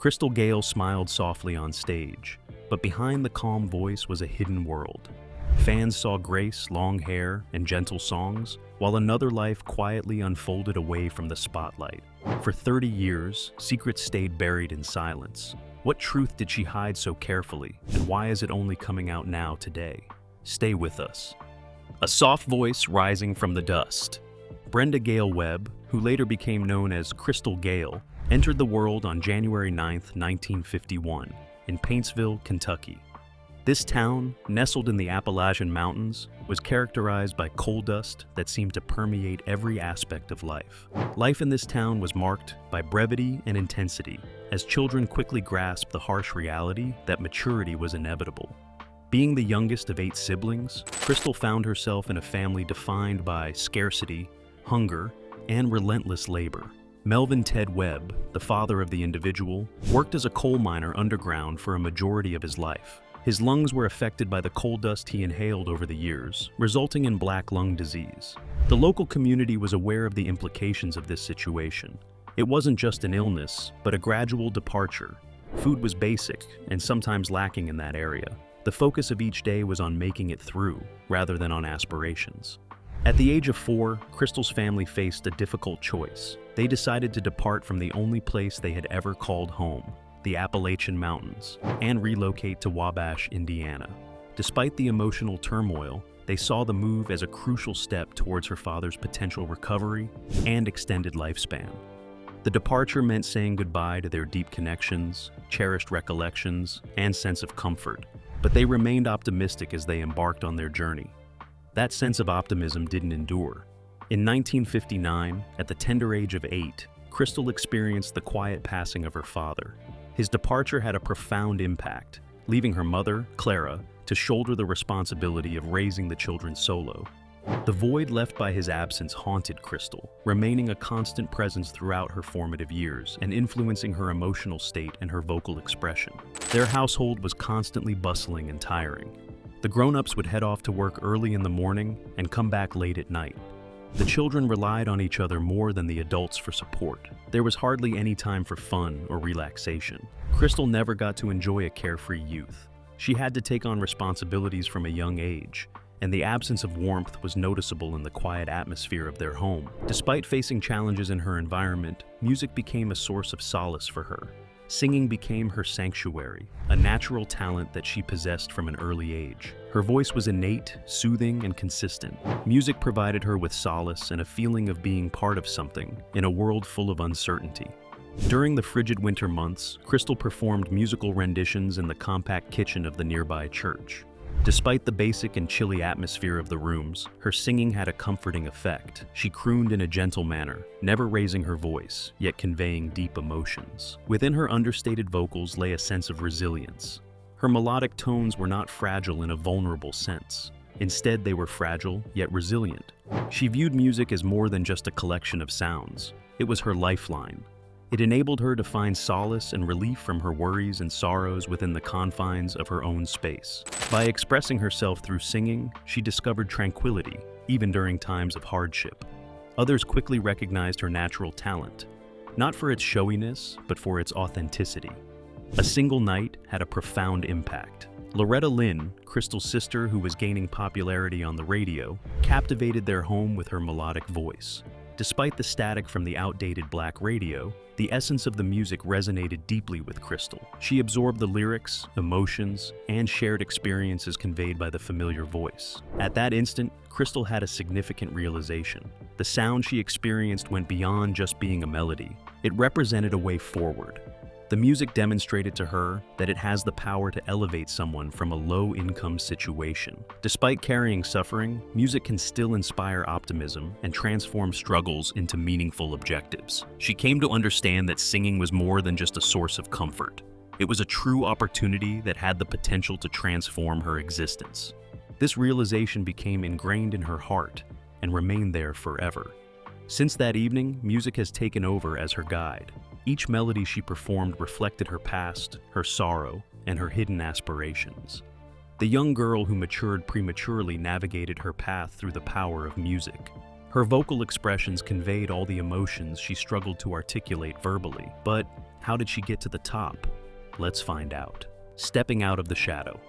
Crystal Gayle smiled softly on stage, but behind the calm voice was a hidden world. Fans saw grace, long hair, and gentle songs, while another life quietly unfolded away from the spotlight. For 30 years, secrets stayed buried in silence. What truth did she hide so carefully, and why is it only coming out now today? Stay with us. A soft voice rising from the dust. Brenda Gale Webb, who later became known as Crystal Gayle, entered the world on January 9, 1951, in Paintsville, Kentucky. This town, nestled in the Appalachian Mountains, was characterized by coal dust that seemed to permeate every aspect of life. Life in this town was marked by brevity and intensity, as children quickly grasped the harsh reality that maturity was inevitable. Being the youngest of 8 siblings, Crystal found herself in a family defined by scarcity, hunger, and relentless labor. Melvin Ted Webb, the father of the individual, worked as a coal miner underground for a majority of his life. His lungs were affected by the coal dust he inhaled over the years, resulting in black lung disease. The local community was aware of the implications of this situation. It wasn't just an illness, but a gradual departure. Food was basic, and sometimes lacking in that area. The focus of each day was on making it through, rather than on aspirations. At the age of 4, Crystal's family faced a difficult choice. They decided to depart from the only place they had ever called home, the Appalachian Mountains, and relocate to Wabash, Indiana. Despite the emotional turmoil, they saw the move as a crucial step towards her father's potential recovery and extended lifespan. The departure meant saying goodbye to their deep connections, cherished recollections, and sense of comfort, but they remained optimistic as they embarked on their journey. That sense of optimism didn't endure. In 1959, at the tender age of 8, Crystal experienced the quiet passing of her father. His departure had a profound impact, leaving her mother, Clara, to shoulder the responsibility of raising the children solo. The void left by his absence haunted Crystal, remaining a constant presence throughout her formative years and influencing her emotional state and her vocal expression. Their household was constantly bustling and tiring. The grown-ups would head off to work early in the morning and come back late at night. The children relied on each other more than the adults for support. There was hardly any time for fun or relaxation. Crystal never got to enjoy a carefree youth. She had to take on responsibilities from a young age, and the absence of warmth was noticeable in the quiet atmosphere of their home. Despite facing challenges in her environment, music became a source of solace for her. Singing became her sanctuary, a natural talent that she possessed from an early age. Her voice was innate, soothing, and consistent. Music provided her with solace and a feeling of being part of something in a world full of uncertainty. During the frigid winter months, Crystal performed musical renditions in the compact kitchen of the nearby church. Despite the basic and chilly atmosphere of the rooms, her singing had a comforting effect. She crooned in a gentle manner, never raising her voice, yet conveying deep emotions. Within her understated vocals lay a sense of resilience. Her melodic tones were not fragile in a vulnerable sense. Instead, they were fragile, yet resilient. She viewed music as more than just a collection of sounds. It was her lifeline. It enabled her to find solace and relief from her worries and sorrows within the confines of her own space. By expressing herself through singing, she discovered tranquility, even during times of hardship. Others quickly recognized her natural talent, not for its showiness, but for its authenticity. A single night had a profound impact. Loretta Lynn, Crystal's sister who was gaining popularity on the radio, captivated their home with her melodic voice. Despite the static from the outdated black radio, the essence of the music resonated deeply with Crystal. She absorbed the lyrics, emotions, and shared experiences conveyed by the familiar voice. At that instant, Crystal had a significant realization. The sound she experienced went beyond just being a melody. It represented a way forward. The music demonstrated to her that it has the power to elevate someone from a low-income situation. Despite carrying suffering, music can still inspire optimism and transform struggles into meaningful objectives. She came to understand that singing was more than just a source of comfort. It was a true opportunity that had the potential to transform her existence. This realization became ingrained in her heart and remained there forever. Since that evening, music has taken over as her guide. Each melody she performed reflected her past, her sorrow, and her hidden aspirations. The young girl who matured prematurely navigated her path through the power of music. Her vocal expressions conveyed all the emotions she struggled to articulate verbally. But How did she get to the top? Let's find out. Stepping out of the shadow.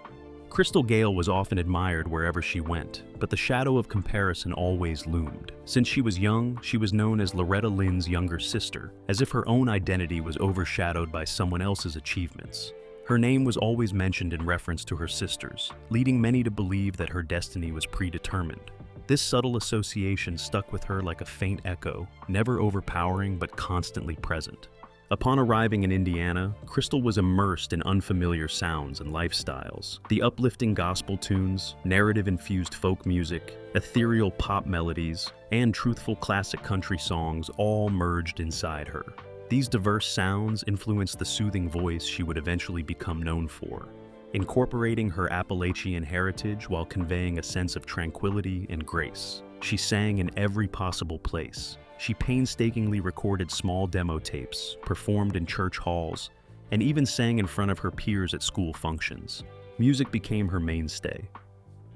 Crystal Gayle was often admired wherever she went, but the shadow of comparison always loomed. Since she was young, she was known as Loretta Lynn's younger sister, as if her own identity was overshadowed by someone else's achievements. Her name was always mentioned in reference to her sisters, leading many to believe that her destiny was predetermined. This subtle association stuck with her like a faint echo, never overpowering but constantly present. Upon arriving in Indiana, Crystal was immersed in unfamiliar sounds and lifestyles. The uplifting gospel tunes, narrative-infused folk music, ethereal pop melodies, and truthful classic country songs all merged inside her. These diverse sounds influenced the soothing voice she would eventually become known for, incorporating her Appalachian heritage while conveying a sense of tranquility and grace. She sang in every possible place. She painstakingly recorded small demo tapes, performed in church halls, and even sang in front of her peers at school functions. Music became her mainstay.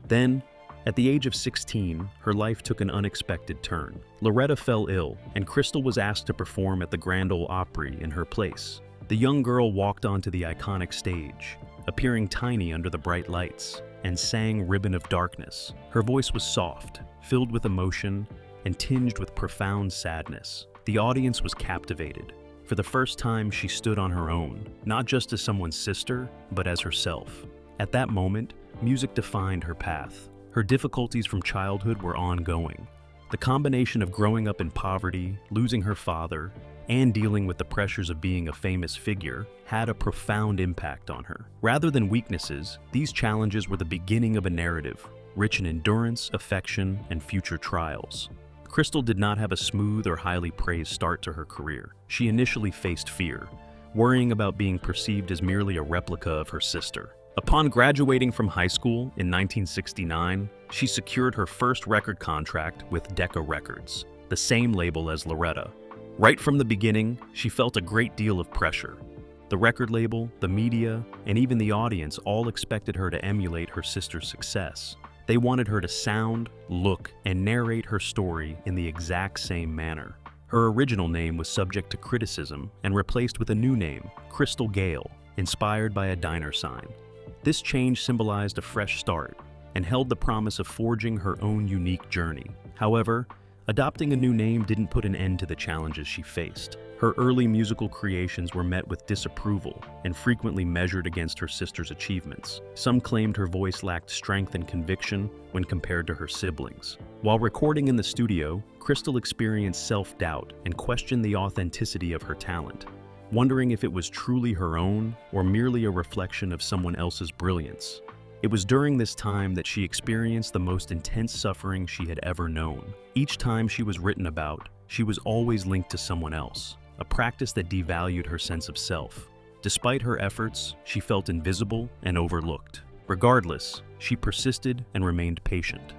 Then, at the age of 16, her life took an unexpected turn. Loretta fell ill, and Crystal was asked to perform at the Grand Ole Opry in her place. The young girl walked onto the iconic stage, appearing tiny under the bright lights, and sang Ribbon of Darkness. Her voice was soft, filled with emotion, and tinged with profound sadness. The audience was captivated. For the first time, she stood on her own, not just as someone's sister, but as herself. At that moment, music defined her path. Her difficulties from childhood were ongoing. The combination of growing up in poverty, losing her father, and dealing with the pressures of being a famous figure had a profound impact on her. Rather than weaknesses, these challenges were the beginning of a narrative, rich in endurance, affection, and future trials. Crystal did not have a smooth or highly praised start to her career. She initially faced fear, worrying about being perceived as merely a replica of her sister. Upon graduating from high school in 1969, she secured her first record contract with Decca Records, the same label as Loretta. Right from the beginning, she felt a great deal of pressure. The record label, the media, and even the audience all expected her to emulate her sister's success. They wanted her to sound, look, and narrate her story in the exact same manner. Her original name was subject to criticism and replaced with a new name, Crystal Gayle, inspired by a diner sign. This change symbolized a fresh start and held the promise of forging her own unique journey. However, adopting a new name didn't put an end to the challenges she faced. Her early musical creations were met with disapproval and frequently measured against her sister's achievements. Some claimed her voice lacked strength and conviction when compared to her siblings. While recording in the studio, Crystal experienced self-doubt and questioned the authenticity of her talent, wondering if it was truly her own or merely a reflection of someone else's brilliance. It was during this time that she experienced the most intense suffering she had ever known. Each time she was written about, she was always linked to someone else, a practice that devalued her sense of self. Despite her efforts, she felt invisible and overlooked. Regardless, she persisted and remained patient.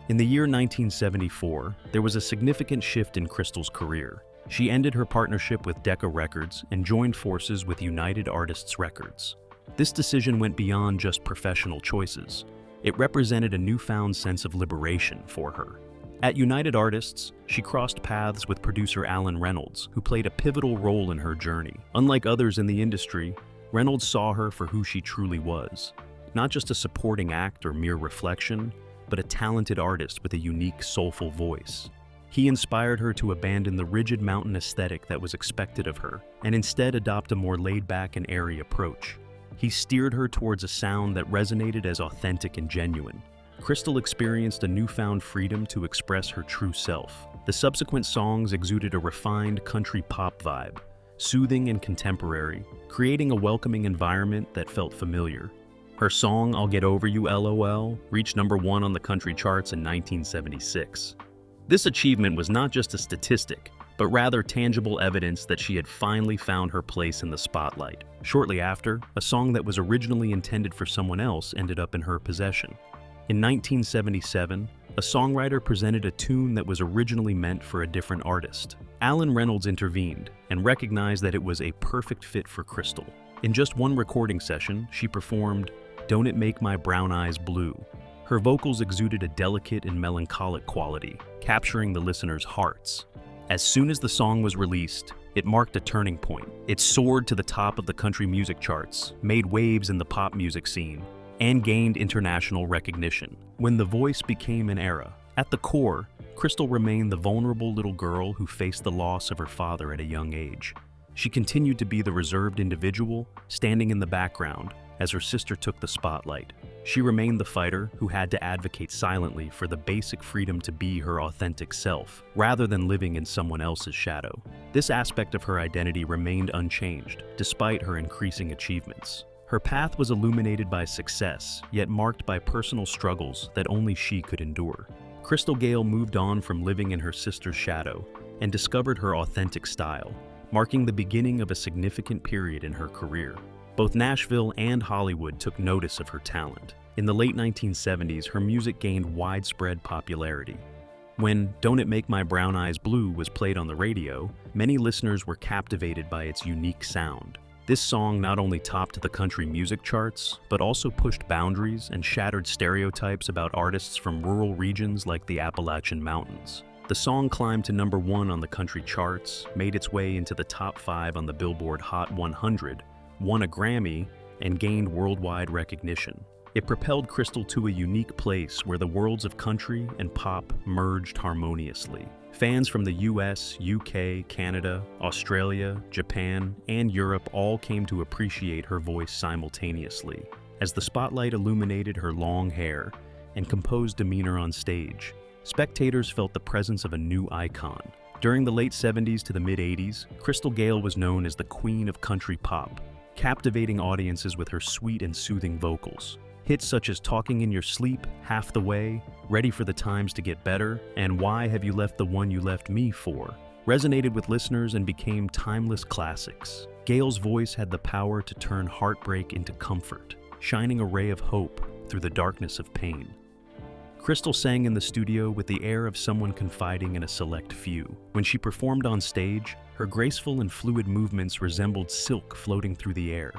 In the year 1974, there was a significant shift in Crystal's career. She ended her partnership with Decca Records and joined forces with United Artists Records. This decision went beyond just professional choices. It represented a newfound sense of liberation for her. At United Artists, she crossed paths with producer Alan Reynolds, who played a pivotal role in her journey. Unlike others in the industry, Reynolds saw her for who she truly was. Not just a supporting act or mere reflection, but a talented artist with a unique, soulful voice. He inspired her to abandon the rigid mountain aesthetic that was expected of her, and instead adopt a more laid-back and airy approach. He steered her towards a sound that resonated as authentic and genuine. Crystal experienced a newfound freedom to express her true self. The subsequent songs exuded a refined country pop vibe, soothing and contemporary, creating a welcoming environment that felt familiar. Her song, I'll Get Over You, LOL, reached #1 on the country charts in 1976. This achievement was not just a statistic, but rather tangible evidence that she had finally found her place in the spotlight. Shortly after, a song that was originally intended for someone else ended up in her possession. In 1977, a songwriter presented a tune that was originally meant for a different artist. Alan Reynolds intervened and recognized that it was a perfect fit for Crystal. In just one recording session, she performed Don't It Make My Brown Eyes Blue. Her vocals exuded a delicate and melancholic quality, capturing the listeners' hearts. As soon as the song was released, It marked a turning point. It soared to the top of the country music charts, made waves in the pop music scene, and gained international recognition. When The Voice became an era, at the core, Crystal remained the vulnerable little girl who faced the loss of her father at a young age. She continued to be the reserved individual, standing in the background as her sister took the spotlight. She remained the fighter who had to advocate silently for the basic freedom to be her authentic self, rather than living in someone else's shadow. This aspect of her identity remained unchanged, despite her increasing achievements. Her path was illuminated by success, yet marked by personal struggles that only she could endure. Crystal Gayle moved on from living in her sister's shadow and discovered her authentic style, marking the beginning of a significant period in her career. Both Nashville and Hollywood took notice of her talent. In the late 1970s, her music gained widespread popularity. When "Don't It Make My Brown Eyes Blue" was played on the radio, many listeners were captivated by its unique sound. This song not only topped the country music charts, but also pushed boundaries and shattered stereotypes about artists from rural regions like the Appalachian Mountains. The song climbed to #1 on the country charts, made its way into the top 5 on the Billboard Hot 100, won a Grammy, and gained worldwide recognition. It propelled Crystal to a unique place where the worlds of country and pop merged harmoniously. Fans from the US, UK, Canada, Australia, Japan, and Europe all came to appreciate her voice simultaneously, as the spotlight illuminated her long hair and composed demeanor on stage. Spectators felt the presence of a new icon. During the late 70s to the mid-80s, Crystal Gayle was known as the Queen of Country Pop, captivating audiences with her sweet and soothing vocals. Hits such as "Talking in Your Sleep," "Half the Way," "Ready for the Times to Get Better," and "Why Have You Left the One You Left Me For" resonated with listeners and became timeless classics. Gayle's voice had the power to turn heartbreak into comfort, shining a ray of hope through the darkness of pain. Crystal sang in the studio with the air of someone confiding in a select few. When she performed on stage, her graceful and fluid movements resembled silk floating through the air.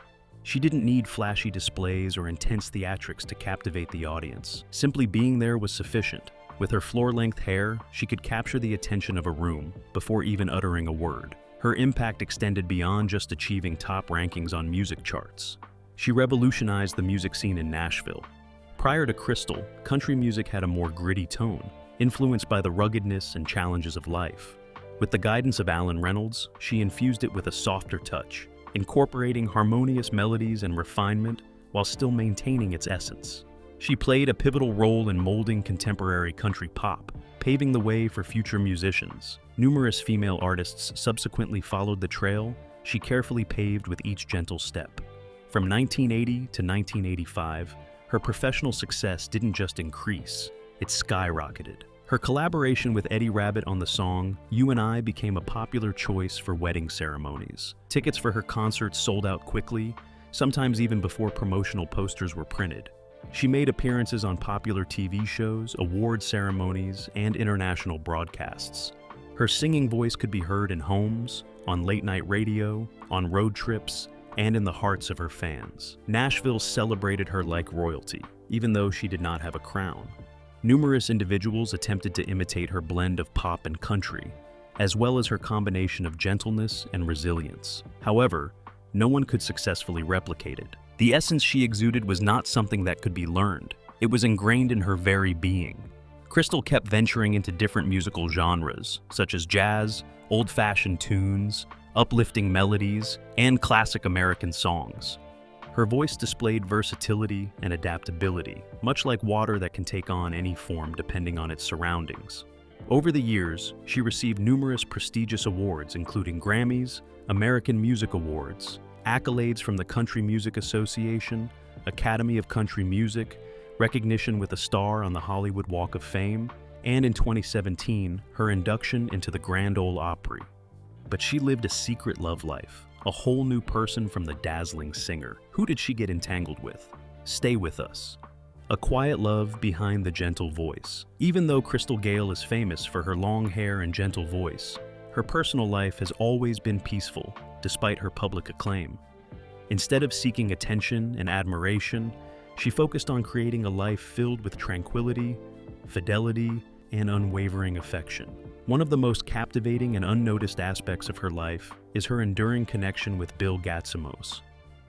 She didn't need flashy displays or intense theatrics to captivate the audience. Simply being there was sufficient. With her floor-length hair, she could capture the attention of a room before even uttering a word. Her impact extended beyond just achieving top rankings on music charts. She revolutionized the music scene in Nashville. Prior to Crystal, country music had a more gritty tone, influenced by the ruggedness and challenges of life. With the guidance of Alan Reynolds, she infused it with a softer touch, incorporating harmonious melodies and refinement while still maintaining its essence. She played a pivotal role in molding contemporary country pop, paving the way for future musicians. Numerous female artists subsequently followed the trail she carefully paved with each gentle step. From 1980 to 1985, her professional success didn't just increase, it skyrocketed. Her collaboration with Eddie Rabbitt on the song "You and I" became a popular choice for wedding ceremonies. Tickets for her concerts sold out quickly, sometimes even before promotional posters were printed. She made appearances on popular TV shows, award ceremonies, and international broadcasts. Her singing voice could be heard in homes, on late-night radio, on road trips, and in the hearts of her fans. Nashville celebrated her like royalty, even though she did not have a crown. Numerous individuals attempted to imitate her blend of pop and country, as well as her combination of gentleness and resilience. However, no one could successfully replicate it. The essence she exuded was not something that could be learned. It was ingrained in her very being. Crystal kept venturing into different musical genres, such as jazz, old-fashioned tunes, uplifting melodies, and classic American songs. Her voice displayed versatility and adaptability, much like water that can take on any form depending on its surroundings. Over the years, she received numerous prestigious awards, including Grammys, American Music Awards, accolades from the Country Music Association, Academy of Country Music, recognition with a star on the Hollywood Walk of Fame, and in 2017, her induction into the Grand Ole Opry. But she lived a secret love life, a whole new person from the dazzling singer. Who did she get entangled with? Stay with us. A quiet love behind the gentle voice. Even though Crystal Gayle is famous for her long hair and gentle voice, her personal life has always been peaceful, despite her public acclaim. Instead of seeking attention and admiration, she focused on creating a life filled with tranquility, fidelity, and unwavering affection. One of the most captivating and unnoticed aspects of her life is her enduring connection with Bill Gatsamos.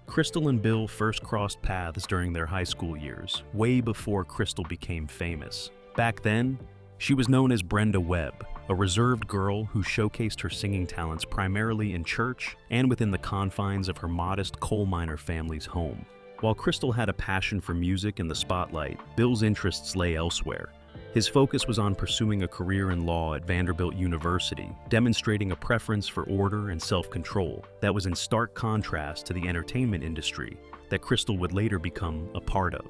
Crystal and Bill first crossed paths during their high school years, way before Crystal became famous. Back then, she was known as Brenda Webb, a reserved girl who showcased her singing talents primarily in church and within the confines of her modest coal miner family's home. While Crystal had a passion for music and the spotlight, Bill's interests lay elsewhere. His focus was on pursuing a career in law at Vanderbilt University, demonstrating a preference for order and self-control that was in stark contrast to the entertainment industry that Crystal would later become a part of.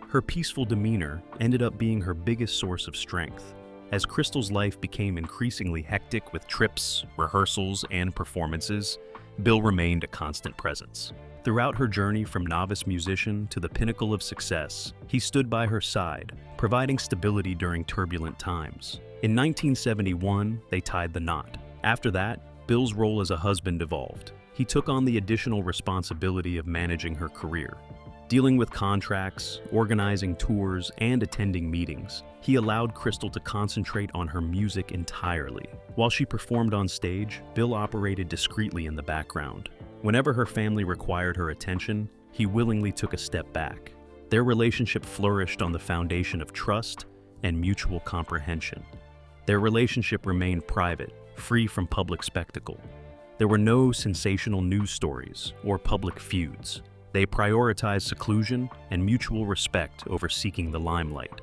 Her peaceful demeanor ended up being her biggest source of strength. As Crystal's life became increasingly hectic with trips, rehearsals, and performances, Bill remained a constant presence. Throughout her journey from novice musician to the pinnacle of success, he stood by her side, providing stability during turbulent times. In 1971, they tied the knot. After that, Bill's role as a husband evolved. He took on the additional responsibility of managing her career. Dealing with contracts, organizing tours, and attending meetings, he allowed Crystal to concentrate on her music entirely. While she performed on stage, Bill operated discreetly in the background. Whenever her family required her attention, he willingly took a step back. Their relationship flourished on the foundation of trust and mutual comprehension. Their relationship remained private, free from public spectacle. There were no sensational news stories or public feuds. They prioritized seclusion and mutual respect over seeking the limelight.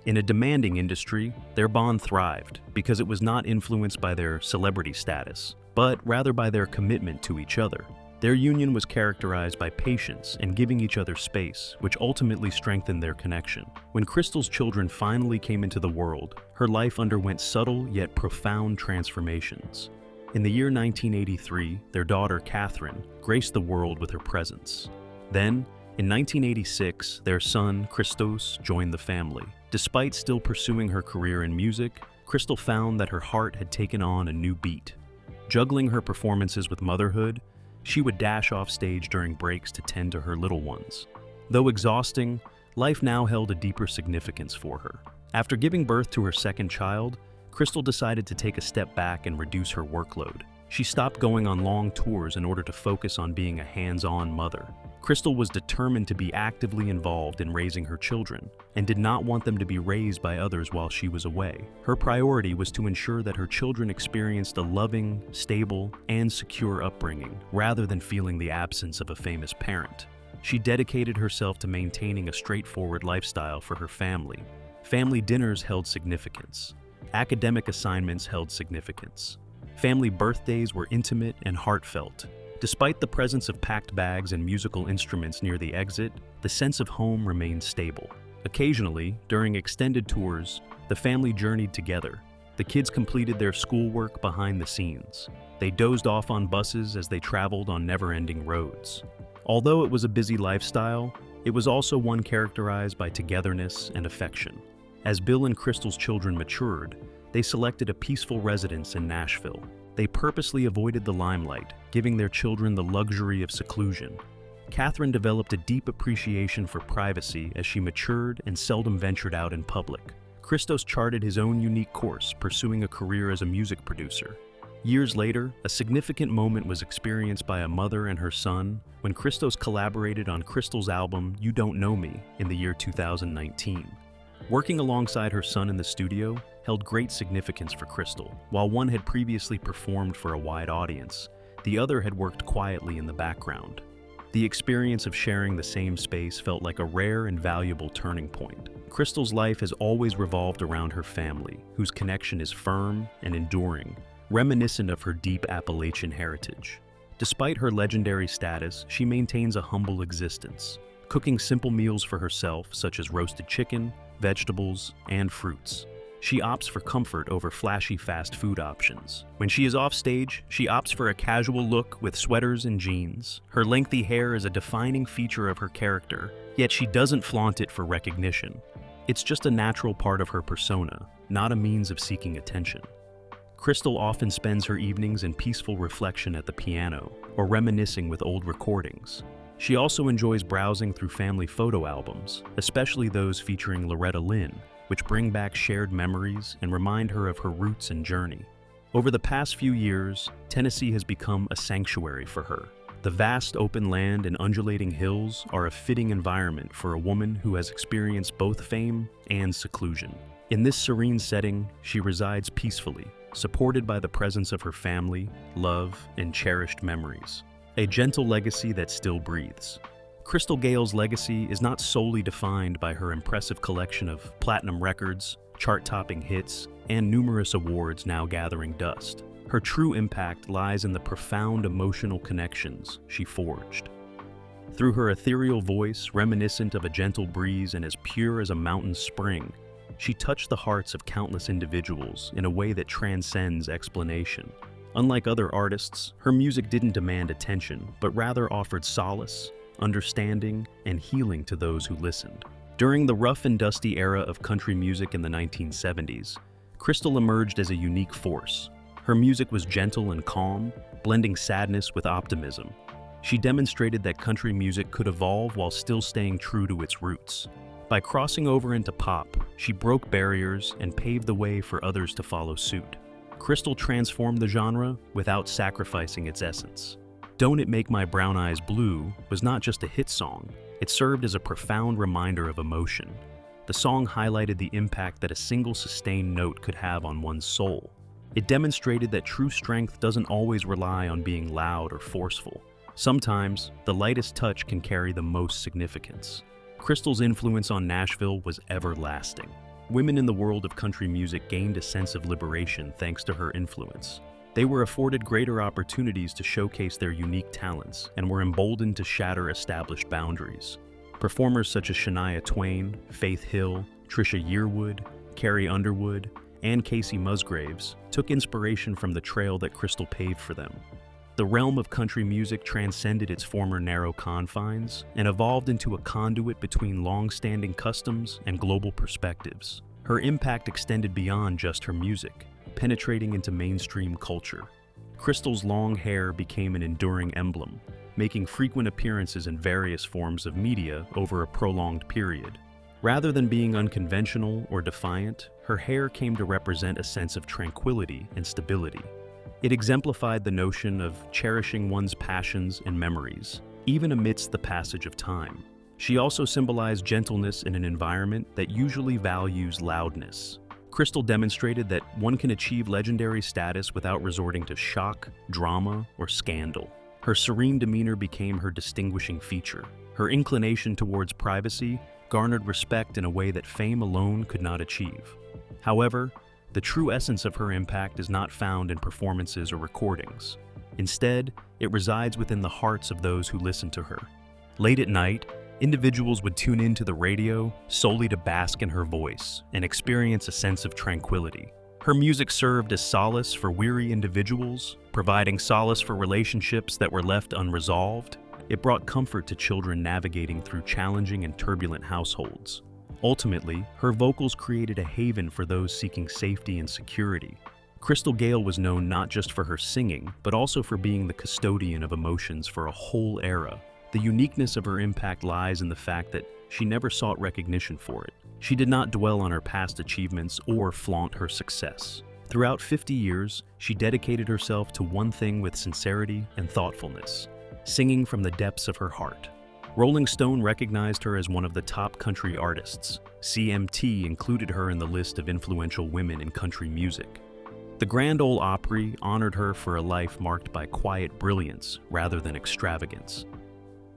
In a demanding industry, their bond thrived because it was not influenced by their celebrity status, but rather by their commitment to each other. Their union was characterized by patience and giving each other space, which ultimately strengthened their connection. When Crystal's children finally came into the world, her life underwent subtle yet profound transformations. In the year 1983, their daughter, Catherine, graced the world with her presence. Then, in 1986, their son, Christos, joined the family. Despite still pursuing her career in music, Crystal found that her heart had taken on a new beat. Juggling her performances with motherhood, she would dash off stage during breaks to tend to her little ones. Though exhausting, life now held a deeper significance for her. After giving birth to her second child, Crystal decided to take a step back and reduce her workload. She stopped going on long tours in order to focus on being a hands-on mother. Crystal was determined to be actively involved in raising her children and did not want them to be raised by others while she was away. Her priority was to ensure that her children experienced a loving, stable, and secure upbringing, rather than feeling the absence of a famous parent. She dedicated herself to maintaining a straightforward lifestyle for her family. Family dinners held significance. Academic assignments held significance. Family birthdays were intimate and heartfelt. Despite the presence of packed bags and musical instruments near the exit, the sense of home remained stable. Occasionally, during extended tours, the family journeyed together. The kids completed their schoolwork behind the scenes. They dozed off on buses as they traveled on never-ending roads. Although it was a busy lifestyle, it was also one characterized by togetherness and affection. As Bill and Crystal's children matured, they selected a peaceful residence in Nashville. They purposely avoided the limelight, giving their children the luxury of seclusion. Catherine developed a deep appreciation for privacy as she matured and seldom ventured out in public. Christos charted his own unique course, pursuing a career as a music producer. Years later, a significant moment was experienced by a mother and her son when Christos collaborated on Crystal's album You Don't Know Me in the year 2019. Working alongside her son in the studio held great significance for Crystal. While one had previously performed for a wide audience, the other had worked quietly in the background. The experience of sharing the same space felt like a rare and valuable turning point. Crystal's life has always revolved around her family, whose connection is firm and enduring, reminiscent of her deep Appalachian heritage. Despite her legendary status, she maintains a humble existence, cooking simple meals for herself such as roasted chicken, vegetables, and fruits. She opts for comfort over flashy fast food options. When she is off stage, she opts for a casual look with sweaters and jeans. Her lengthy hair is a defining feature of her character, yet she doesn't flaunt it for recognition. It's just a natural part of her persona, not a means of seeking attention. Crystal often spends her evenings in peaceful reflection at the piano or reminiscing with old recordings. She also enjoys browsing through family photo albums, especially those featuring Loretta Lynn, which bring back shared memories and remind her of her roots and journey. Over the past few years, Tennessee has become a sanctuary for her. The vast open land and undulating hills are a fitting environment for a woman who has experienced both fame and seclusion. In this serene setting, she resides peacefully, supported by the presence of her family, love, and cherished memories. A gentle legacy that still breathes. Crystal Gayle's legacy is not solely defined by her impressive collection of platinum records, chart-topping hits, and numerous awards now gathering dust. Her true impact lies in the profound emotional connections she forged. Through her ethereal voice, reminiscent of a gentle breeze and as pure as a mountain spring, she touched the hearts of countless individuals in a way that transcends explanation. Unlike other artists, her music didn't demand attention, but rather offered solace, understanding, and healing to those who listened. During the rough and dusty era of country music in the 1970s, Crystal emerged as a unique force. Her music was gentle and calm, blending sadness with optimism. She demonstrated that country music could evolve while still staying true to its roots. By crossing over into pop, she broke barriers and paved the way for others to follow suit. Crystal transformed the genre without sacrificing its essence. Don't It Make My Brown Eyes Blue was not just a hit song, it served as a profound reminder of emotion. The song highlighted the impact that a single sustained note could have on one's soul. It demonstrated that true strength doesn't always rely on being loud or forceful. Sometimes, the lightest touch can carry the most significance. Crystal's influence on Nashville was everlasting. Women in the world of country music gained a sense of liberation thanks to her influence. They were afforded greater opportunities to showcase their unique talents and were emboldened to shatter established boundaries. Performers such as Shania Twain, Faith Hill, Trisha Yearwood, Carrie Underwood, and Casey Musgraves took inspiration from the trail that Crystal paved for them. The realm of country music transcended its former narrow confines and evolved into a conduit between long-standing customs and global perspectives. Her impact extended beyond just her music, penetrating into mainstream culture. Crystal's long hair became an enduring emblem, making frequent appearances in various forms of media over a prolonged period. Rather than being unconventional or defiant, her hair came to represent a sense of tranquility and stability. It exemplified the notion of cherishing one's passions and memories, even amidst the passage of time. She also symbolized gentleness in an environment that usually values loudness. Crystal demonstrated that one can achieve legendary status without resorting to shock, drama, or scandal. Her serene demeanor became her distinguishing feature. Her inclination towards privacy garnered respect in a way that fame alone could not achieve. However, the true essence of her impact is not found in performances or recordings. Instead, it resides within the hearts of those who listen to her. Late at night, individuals would tune into the radio solely to bask in her voice and experience a sense of tranquility. Her music served as solace for weary individuals, providing solace for relationships that were left unresolved. It brought comfort to children navigating through challenging and turbulent households. Ultimately, her vocals created a haven for those seeking safety and security. Crystal Gayle was known not just for her singing, but also for being the custodian of emotions for a whole era. The uniqueness of her impact lies in the fact that she never sought recognition for it. She did not dwell on her past achievements or flaunt her success. Throughout 50 years, she dedicated herself to one thing with sincerity and thoughtfulness: singing from the depths of her heart. Rolling Stone recognized her as one of the top country artists. CMT included her in the list of influential women in country music. The Grand Ole Opry honored her for a life marked by quiet brilliance rather than extravagance.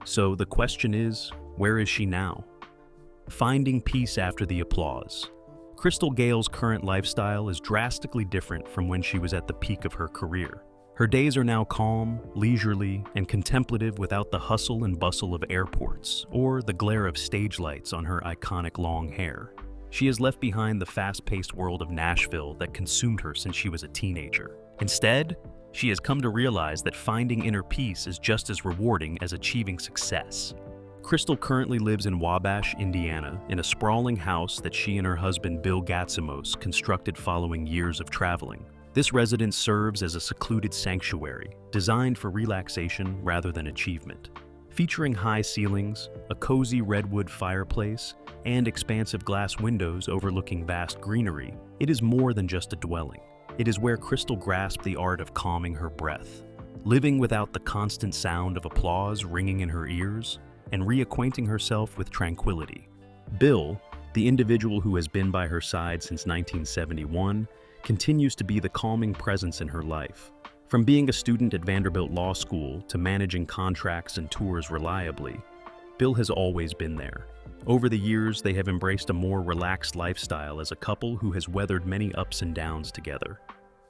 So the question is, where is she now? Finding peace after the applause. Crystal Gayle's current lifestyle is drastically different from when she was at the peak of her career. Her days are now calm, leisurely, and contemplative without the hustle and bustle of airports or the glare of stage lights on her iconic long hair. She has left behind the fast-paced world of Nashville that consumed her since she was a teenager. Instead, she has come to realize that finding inner peace is just as rewarding as achieving success. Crystal currently lives in Wabash, Indiana, in a sprawling house that she and her husband Bill Gatzimos constructed following years of traveling. This residence serves as a secluded sanctuary, designed for relaxation rather than achievement. Featuring high ceilings, a cozy redwood fireplace, and expansive glass windows overlooking vast greenery, it is more than just a dwelling. It is where Crystal grasped the art of calming her breath, living without the constant sound of applause ringing in her ears, and reacquainting herself with tranquility. Bill, the individual who has been by her side since 1971, continues to be the calming presence in her life. From being a student at Vanderbilt Law School to managing contracts and tours reliably, Bill has always been there. Over the years, they have embraced a more relaxed lifestyle as a couple who has weathered many ups and downs together.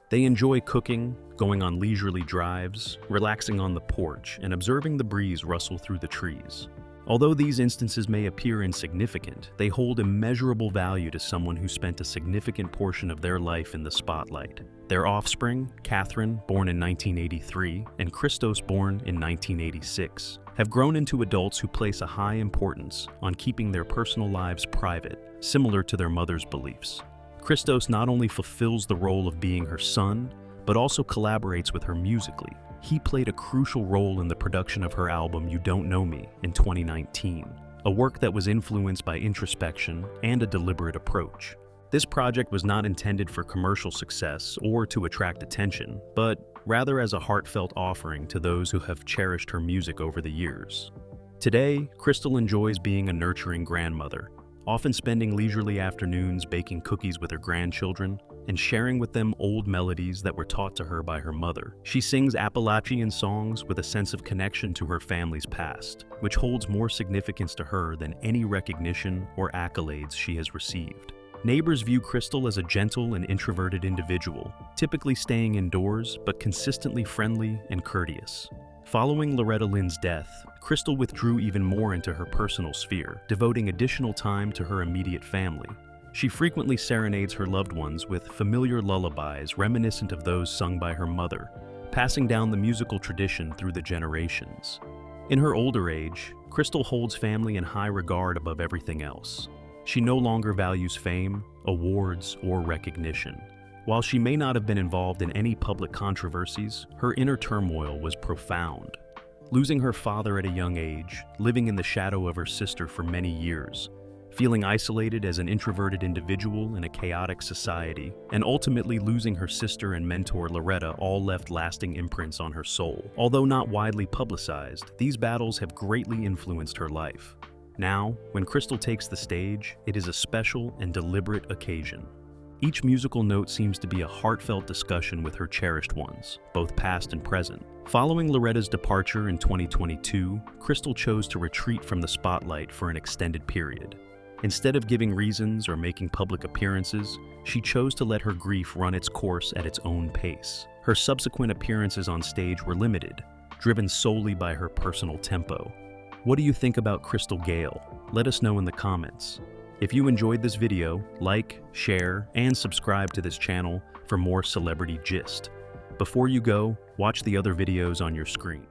They enjoy cooking, going on leisurely drives, relaxing on the porch, and observing the breeze rustle through the trees. Although these instances may appear insignificant, they hold immeasurable value to someone who spent a significant portion of their life in the spotlight. Their offspring, Catherine, born in 1983, and Christos, born in 1986, have grown into adults who place a high importance on keeping their personal lives private, similar to their mother's beliefs. Christos not only fulfills the role of being her son, but also collaborates with her musically. He played a crucial role in the production of her album You Don't Know Me in 2019, a work that was influenced by introspection and a deliberate approach. This project was not intended for commercial success or to attract attention, but rather as a heartfelt offering to those who have cherished her music over the years. Today, Crystal enjoys being a nurturing grandmother, often spending leisurely afternoons baking cookies with her grandchildren and sharing with them old melodies that were taught to her by her mother. She sings Appalachian songs with a sense of connection to her family's past, which holds more significance to her than any recognition or accolades she has received. Neighbors view Crystal as a gentle and introverted individual, typically staying indoors but consistently friendly and courteous. Following Loretta Lynn's death, Crystal withdrew even more into her personal sphere, devoting additional time to her immediate family. She frequently serenades her loved ones with familiar lullabies reminiscent of those sung by her mother, passing down the musical tradition through the generations. In her older age, Crystal holds family in high regard above everything else. She no longer values fame, awards, or recognition. While she may not have been involved in any public controversies, her inner turmoil was profound. Losing her father at a young age, living in the shadow of her sister for many years, feeling isolated as an introverted individual in a chaotic society, and ultimately losing her sister and mentor Loretta all left lasting imprints on her soul. Although not widely publicized, these battles have greatly influenced her life. Now, when Crystal takes the stage, it is a special and deliberate occasion. Each musical note seems to be a heartfelt discussion with her cherished ones, both past and present. Following Loretta's departure in 2022, Crystal chose to retreat from the spotlight for an extended period. Instead of giving reasons or making public appearances, she chose to let her grief run its course at its own pace. Her subsequent appearances on stage were limited, driven solely by her personal tempo. What do you think about Crystal Gayle? Let us know in the comments. If you enjoyed this video, like, share, and subscribe to this channel for more celebrity gist. Before you go, watch the other videos on your screen.